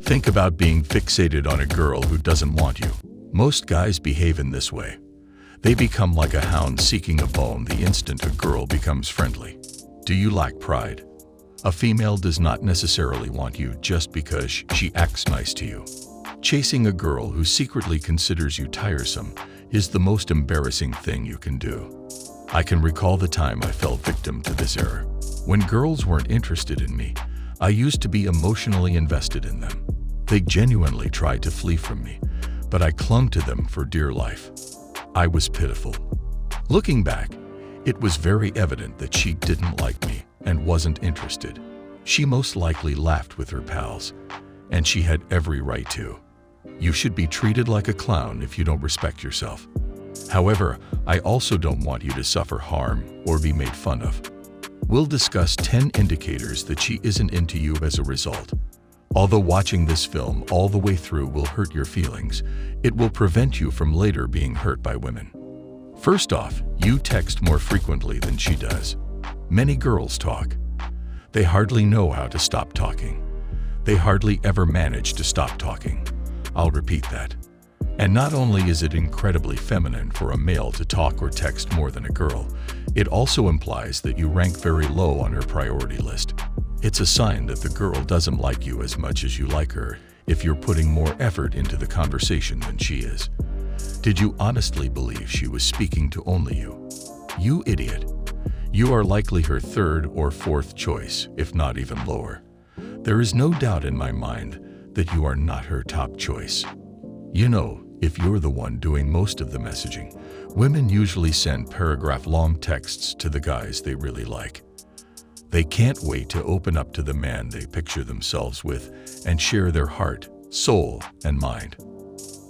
Think about being fixated on a girl who doesn't want you. Most guys behave in this way. They become like a hound seeking a bone the instant a girl becomes friendly. Do you lack pride? A female does not necessarily want you just because she acts nice to you. Chasing a girl who secretly considers you tiresome is the most embarrassing thing you can do. I can recall the time I fell victim to this error. When girls weren't interested in me, I used to be emotionally invested in them. They genuinely tried to flee from me, but I clung to them for dear life. I was pitiful. Looking back, it was very evident that she didn't like me and wasn't interested. She most likely laughed with her pals, and she had every right to. You should be treated like a clown if you don't respect yourself. However, I also don't want you to suffer harm or be made fun of. We'll discuss 10 indicators that she isn't into you as a result. Although watching this film all the way through will hurt your feelings, it will prevent you from later being hurt by women. First off, you text more frequently than she does. Many girls talk. They hardly know how to stop talking. They hardly ever manage to stop talking. I'll repeat that. And not only is it incredibly feminine for a male to talk or text more than a girl, it also implies that you rank very low on her priority list. It's a sign that the girl doesn't like you as much as you like her if you're putting more effort into the conversation than she is. Did you honestly believe she was speaking to only you? You idiot. You are likely her third or fourth choice, if not even lower. There is no doubt in my mind that you are not her top choice. You know, if you're the one doing most of the messaging, women usually send paragraph-long texts to the guys they really like. They can't wait to open up to the man they picture themselves with and share their heart, soul, and mind.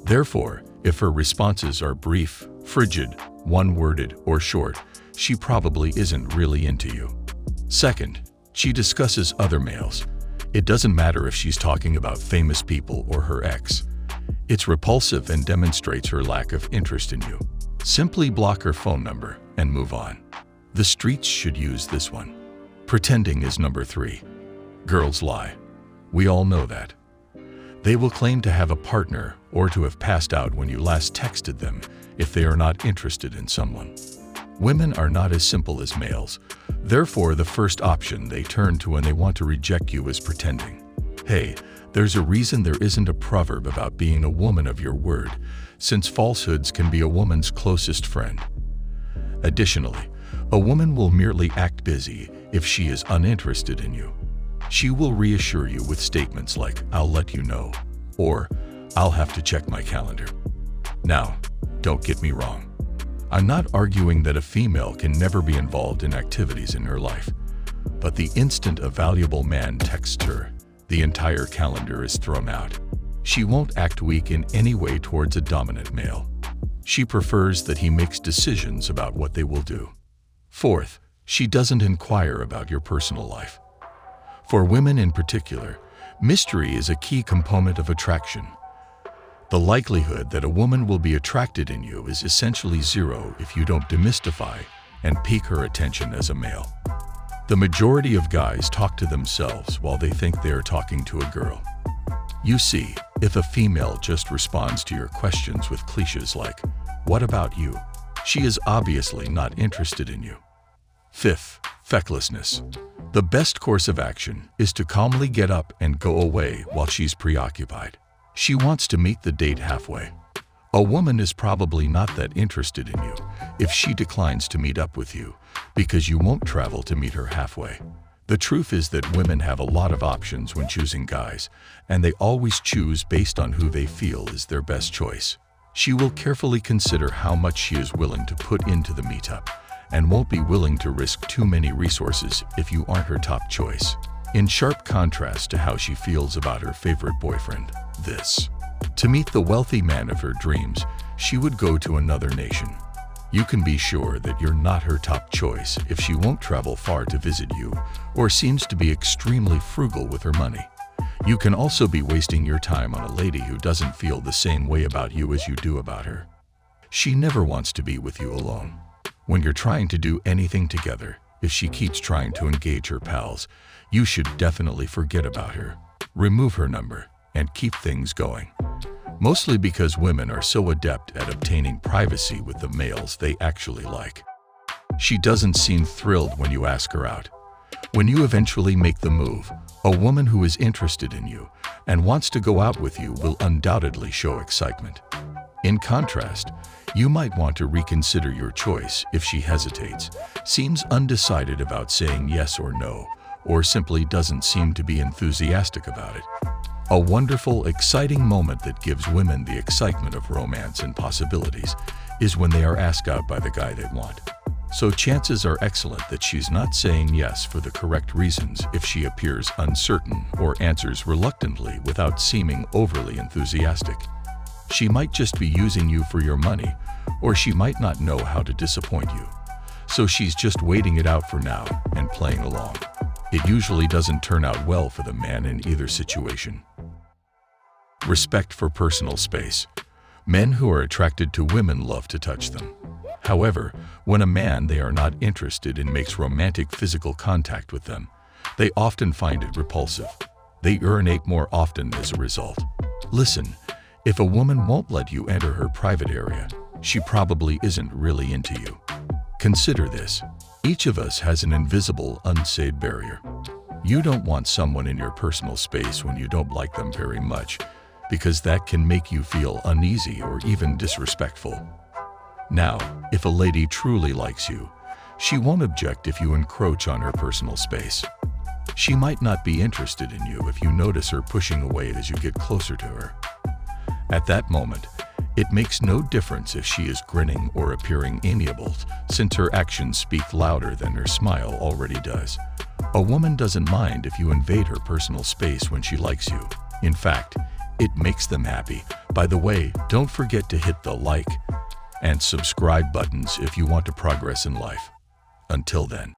Therefore, if her responses are brief, frigid, one-worded, or short, she probably isn't really into you. Second, she discusses other males. It doesn't matter if she's talking about famous people or her ex. It's repulsive and demonstrates her lack of interest in you. Simply block her phone number and move on. The streets should use this one. Pretending is number 3. Girls lie. We all know that. They will claim to have a partner or to have passed out when you last texted them if they are not interested in someone. Women are not as simple as males. Therefore, the first option they turn to when they want to reject you is pretending. Hey, there's a reason there isn't a proverb about being a woman of your word, since falsehoods can be a woman's closest friend. Additionally, a woman will merely act busy if she is uninterested in you. She will reassure you with statements like, "I'll let you know," or "I'll have to check my calendar." Now, don't get me wrong. I'm not arguing that a female can never be involved in activities in her life, but the instant a valuable man texts her, the entire calendar is thrown out. She won't act weak in any way towards a dominant male. She prefers that he makes decisions about what they will do. Fourth, she doesn't inquire about your personal life. For women in particular, mystery is a key component of attraction. The likelihood that a woman will be attracted in you is essentially zero if you don't demystify and pique her attention as a male. The majority of guys talk to themselves while they think they are talking to a girl. You see, if a female just responds to your questions with cliches like, "What about you?" she is obviously not interested in you. Fifth, fecklessness. The best course of action is to calmly get up and go away while she's preoccupied. She wants to meet the date halfway. A woman is probably not that interested in you if she declines to meet up with you because you won't travel to meet her halfway. The truth is that women have a lot of options when choosing guys, and they always choose based on who they feel is their best choice. She will carefully consider how much she is willing to put into the meetup and won't be willing to risk too many resources if you aren't her top choice. In sharp contrast to how she feels about her favorite boyfriend, this. To meet the wealthy man of her dreams, she would go to another nation. You can be sure that you're not her top choice if she won't travel far to visit you or seems to be extremely frugal with her money. You can also be wasting your time on a lady who doesn't feel the same way about you as you do about her. She never wants to be with you alone. When you're trying to do anything together, if she keeps trying to engage her pals, you should definitely forget about her. Remove her number and keep things going. Mostly because women are so adept at obtaining privacy with the males they actually like. She doesn't seem thrilled when you ask her out. When you eventually make the move, a woman who is interested in you and wants to go out with you will undoubtedly show excitement. In contrast, you might want to reconsider your choice if she hesitates, seems undecided about saying yes or no, or simply doesn't seem to be enthusiastic about it. A wonderful, exciting moment that gives women the excitement of romance and possibilities is when they are asked out by the guy they want. So chances are excellent that she's not saying yes for the correct reasons if she appears uncertain or answers reluctantly without seeming overly enthusiastic. She might just be using you for your money, or she might not know how to disappoint you. So she's just waiting it out for now and playing along. It usually doesn't turn out well for the man in either situation. Respect for personal space. Men who are attracted to women love to touch them. However, when a man they are not interested in makes romantic physical contact with them, they often find it repulsive. They urinate more often as a result. Listen, if a woman won't let you enter her private area, she probably isn't really into you. Consider this. Each of us has an invisible, unsaid barrier. You don't want someone in your personal space when you don't like them very much, because that can make you feel uneasy or even disrespectful. Now, if a lady truly likes you, she won't object if you encroach on her personal space. She might not be interested in you if you notice her pushing away as you get closer to her. At that moment, it makes no difference if she is grinning or appearing amiable, since her actions speak louder than her smile already does. A woman doesn't mind if you invade her personal space when she likes you. In fact, it makes them happy. By the way, don't forget to hit the like and subscribe buttons if you want to progress in life. Until then.